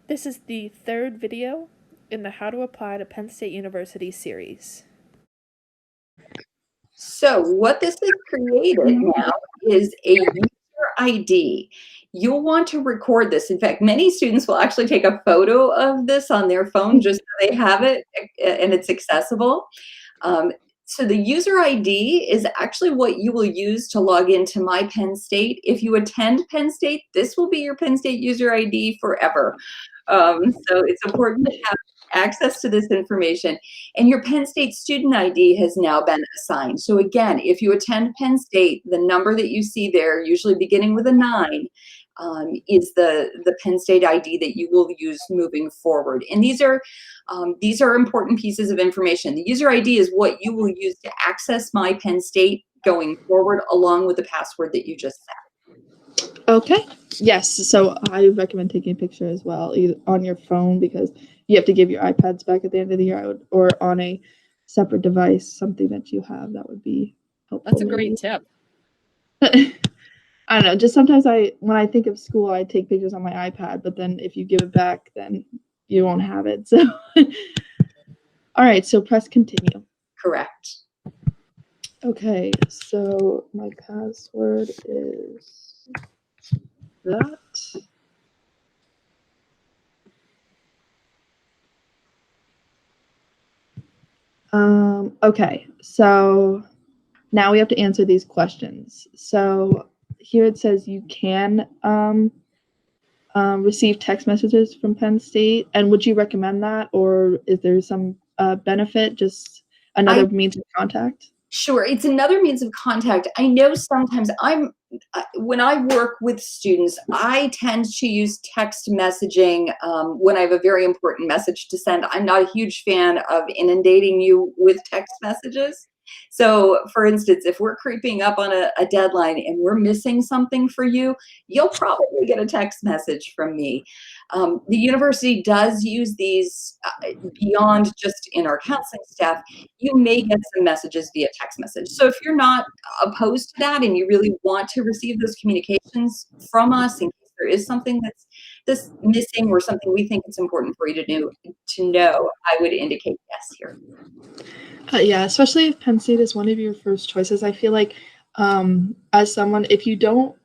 This is the third video in the How to Apply to Penn State University series. So what this has created now is a user ID. You'll want to record this. In fact, many students will actually take a photo of this on their phone just so they have it and it's accessible. So the user ID is actually what you will use to log into My Penn State. If you attend Penn State, this will be your Penn State user ID forever. So it's important to have access to this information. And your Penn State student ID has now been assigned. So again, if you attend Penn State, the number that you see there, usually beginning with a 9, is the Penn State ID that you will use moving forward. And these are important pieces of information. The user ID is what you will use to access My Penn State going forward, along with the password that you just set. Okay. Yes. So I recommend taking a picture as well, either on your phone, because you have to give your iPads back at the end of the year, or on a separate device, something that you have. That would be helpful. That's a great tip. I don't know. Just sometimes when I think of school, I take pictures on my iPad, but then if you give it back, then you won't have it. So, all right. So press continue. Correct. Okay. So my password is that. Okay. So now we have to answer these questions. So here it says you can receive text messages from Penn State, and would you recommend that, or is there some benefit, just another means of contact? Sure, it's another means of contact. I know sometimes when I work with students, I tend to use text messaging when I have a very important message to send. I'm not a huge fan of inundating you with text messages. So, for instance, if we're creeping up on a deadline and we're missing something for you, you'll probably get a text message from me. The university does use these beyond just in our counseling staff. You may get some messages via text message. So if you're not opposed to that and you really want to receive those communications from us in case there is something that's missing or something we think it's important for you to know, I would indicate yes here. Yeah, especially if Penn State is one of your first choices. I feel like as someone, if you don't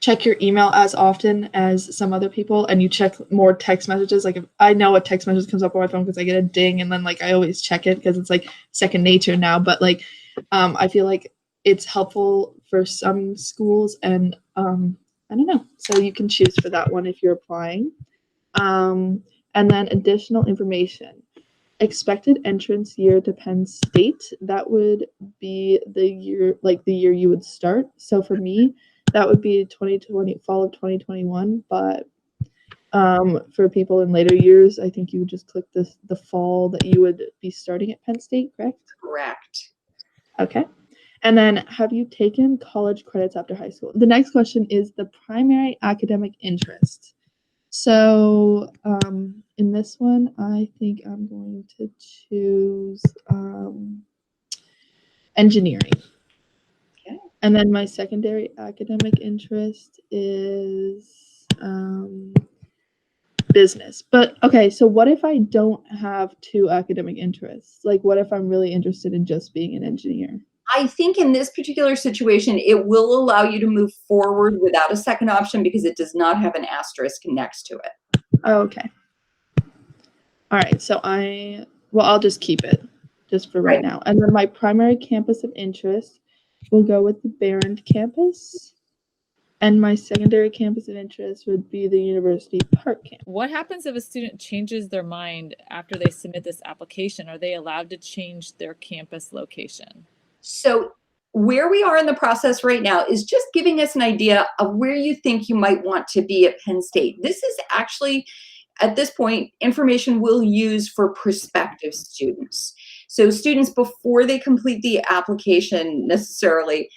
check your email as often as some other people, and you check more text messages, like if I know a text message comes up on my phone because I get a ding, and then like I always check it because it's like second nature now. But like I feel like it's helpful for some schools, and I don't know. So you can choose for that one if you're applying. And then additional information. Expected entrance year to Penn State. That would be the year you would start. So for me, that would be 2020, fall of 2021. But for people in later years, I think you would just click the fall that you would be starting at Penn State, correct? Correct. Okay. And then, have you taken college credits after high school? The next question is the primary academic interest. So in this one, I think I'm going to choose engineering. Okay. And then my secondary academic interest is business. But okay, so what if I don't have two academic interests? Like, what if I'm really interested in just being an engineer? I think in this particular situation, it will allow you to move forward without a second option because it does not have an asterisk next to it. Oh, okay. All right. So I'll just keep it just for right now. And then my primary campus of interest will go with the Barron campus. And my secondary campus of interest would be the University Park campus. What happens if a student changes their mind after they submit this application? Are they allowed to change their campus location? So where we are in the process right now is just giving us an idea of where you think you might want to be at Penn State. This is actually, at this point, information we'll use for prospective students. So students, before they complete the application necessarily,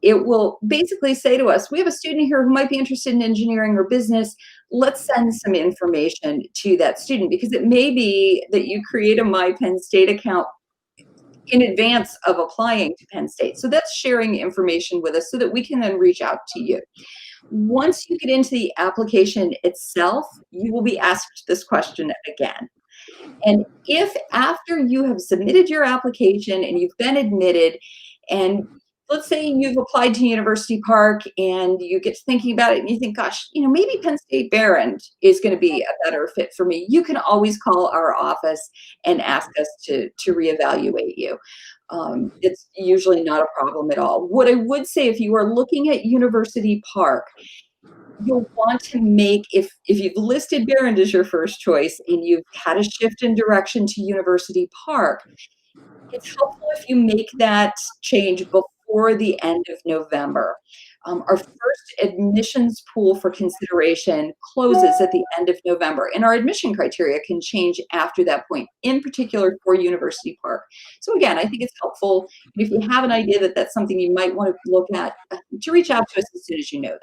it will basically say to us, we have a student here who might be interested in engineering or business. Let's send some information to that student, because it may be that you create a My Penn State account in advance of applying to Penn State. So that's sharing information with us so that we can then reach out to you. Once you get into the application itself, you will be asked this question again. And if after you have submitted your application and you've been admitted, and let's say you've applied to University Park and you get to thinking about it and you think, gosh, maybe Penn State Behrend is going to be a better fit for me, you can always call our office and ask us to reevaluate you. It's usually not a problem at all. What I would say, if you are looking at University Park, you'll want to make, if you've listed Behrend as your first choice and you've had a shift in direction to University Park, it's helpful if you make that change before the end of November. Our first admissions pool for consideration closes at the end of November, and our admission criteria can change after that point, in particular for University Park. So again, I think it's helpful if you have an idea that that's something you might want to look at, to reach out to us as soon as you know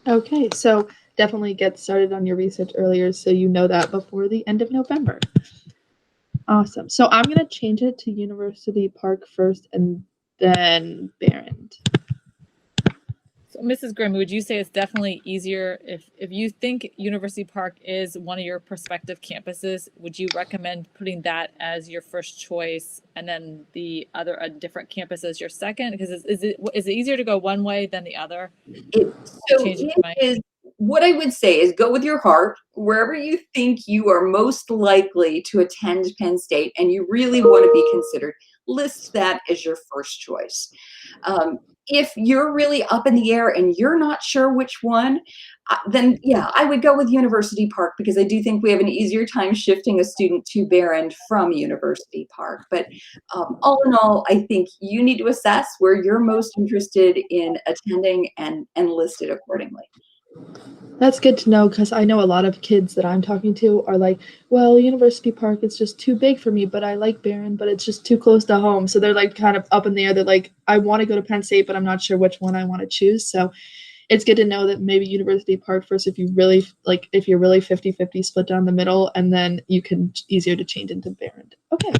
that. Okay, so definitely get started on your research earlier so you know that before the end of November. Awesome. So I'm going to change it to University Park first and then Behrend. So, Mrs. Grimm, would you say it's definitely easier if you think University Park is one of your prospective campuses, would you recommend putting that as your first choice and then the other, a different campus as your second? Because is it easier to go one way than the other? What I would say is go with your heart. Wherever you think you are most likely to attend Penn State and you really want to be considered, list that as your first choice. If you're really up in the air and you're not sure which one, then yeah, I would go with University Park, because I do think we have an easier time shifting a student to Behrend from University Park. But all in all, I think you need to assess where you're most interested in attending and list it accordingly. That's good to know, because I know a lot of kids that I'm talking to are like, well, University Park is just too big for me, but I like Behrend, but it's just too close to home. So they're like kind of up in the air. They're like, I want to go to Penn State, but I'm not sure which one I want to choose. So it's good to know that maybe University Park first, if you're really 50-50 split down the middle, and then you can easier to change into Behrend. Okay.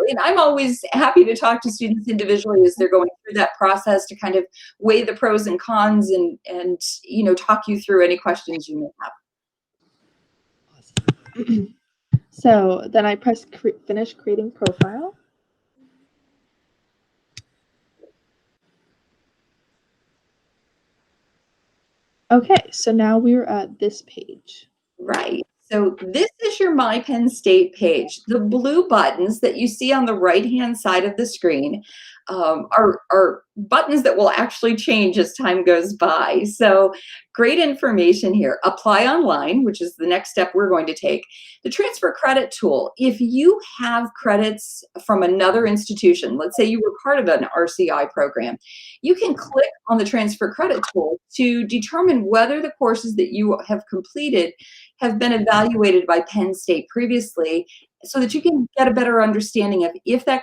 And I'm always happy to talk to students individually as they're going through that process to kind of weigh the pros and cons and talk you through any questions you may have. Awesome. So then I press finish creating profile. Okay, so now we're at this page. Right. So this is your My Penn State page. The blue buttons that you see on the right-hand side of the screen are buttons that will actually change as time goes by. So great information here. Apply online, which is the next step we're going to take. The transfer credit tool. If you have credits from another institution, let's say you were part of an RCI program, you can click on the transfer credit tool to determine whether the courses that you have completed have been evaluated by Penn State previously, so that you can get a better understanding of if that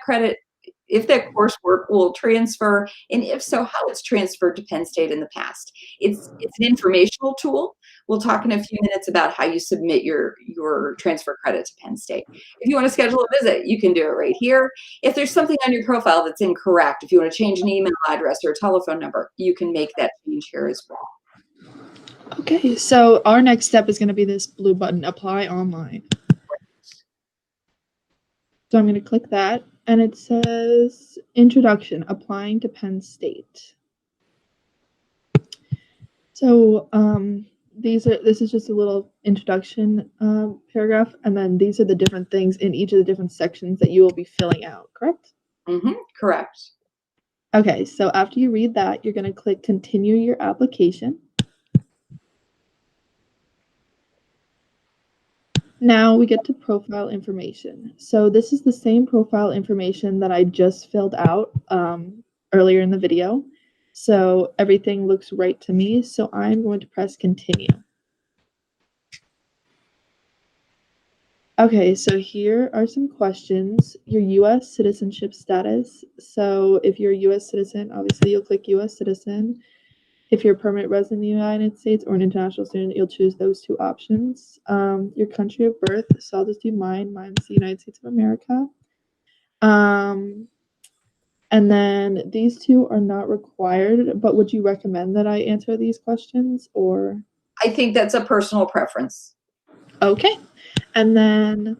coursework will transfer, and if so, how it's transferred to Penn State in the past. It's an informational tool. We'll talk in a few minutes about how you submit your transfer credit to Penn State. If you want to schedule a visit, you can do it right here. If there's something on your profile that's incorrect, if you want to change an email address or a telephone number, you can make that change here as well. Okay, so our next step is going to be this blue button, apply online. So I'm going to click that, and it says introduction, applying to Penn State. So this is just a little introduction paragraph, and then these are the different things in each of the different sections that you will be filling out, correct? Mm-hmm, correct. Okay, so after you read that, you're going to click continue your application. Now we get to profile information. So this is the same profile information that I just filled out earlier in the video. So everything looks right to me. So I'm going to press continue. Okay, so here are some questions. Your U.S. citizenship status. So if you're a U.S. citizen, obviously you'll click U.S. citizen. If you're a permanent resident in the United States or an international student, you'll choose those two options. Your country of birth, so I'll just do mine. Mine's the United States of America. And then these two are not required, but would you recommend that I answer these questions or? I think that's a personal preference. Okay. And then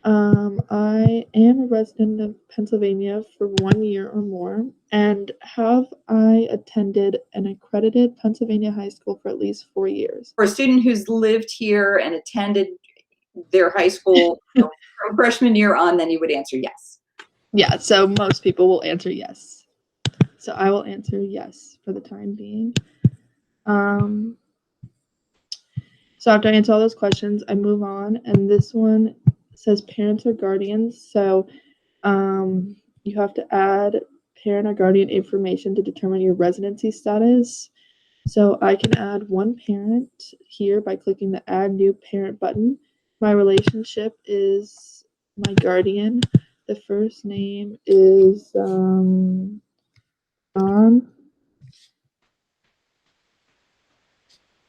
I am a resident of Pennsylvania for 1 year or more. And have I attended an accredited Pennsylvania high school for at least 4 years? For a student who's lived here and attended their high school from freshman year on, then you would answer yes. Yeah, so most people will answer yes. So I will answer yes for the time being. So after I answer all those questions, I move on, and this one says parents or guardians. So you have to add parent or guardian information to determine your residency status. So I can add one parent here by clicking the Add New Parent button. My relationship is my guardian. The first name is John.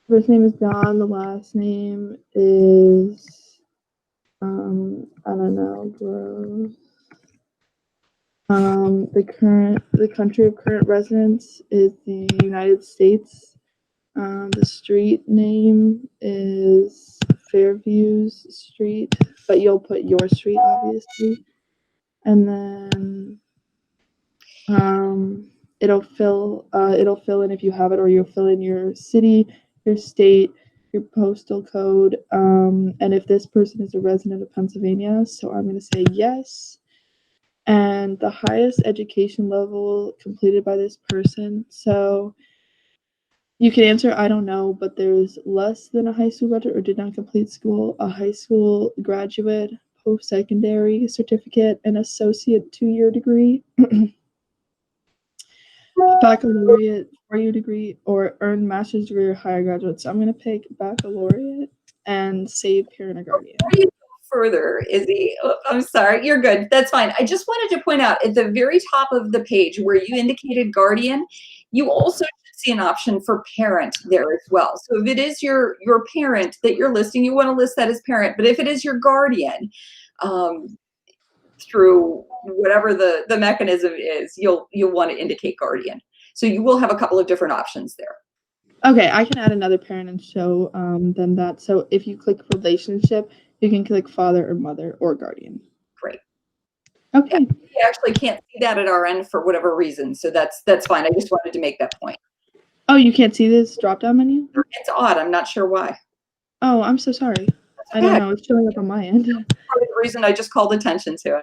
First name is John. The last name is I don't know, gross. The country of current residence is the United States. The street name is Fairviews Street, but you'll put your street, obviously. And then it'll fill in if you have it, or you'll fill in your city, your state, your postal code, and if this person is a resident of Pennsylvania. So I'm going to say yes. And the highest education level completed by this person. So you can answer I don't know, but there's less than a high school graduate or did not complete school, a high school graduate, post-secondary certificate, an associate 2-year degree, baccalaureate 4-year degree, or earned master's degree or higher graduate. So I'm going to pick baccalaureate and save parent or guardian. Before you go further, Izzy, I'm sorry, you're good. That's fine. I just wanted to point out at the very top of the page where you indicated guardian, you also should see an option for parent there as well. So if it is your parent that you're listing, you want to list that as parent. But if it is your guardian, through whatever the mechanism is, you'll want to indicate guardian. So you will have a couple of different options there. Okay, I can add another parent and show them that. So if you click relationship, you can click father or mother or guardian. Great. Okay. Yeah, we actually can't see that at our end for whatever reason, so that's fine. I just wanted to make that point. Oh, you can't see this drop-down menu? It's odd. I'm not sure why. Oh, I'm so sorry. I don't know. It's showing up on my end. Part of the reason I just called attention to it.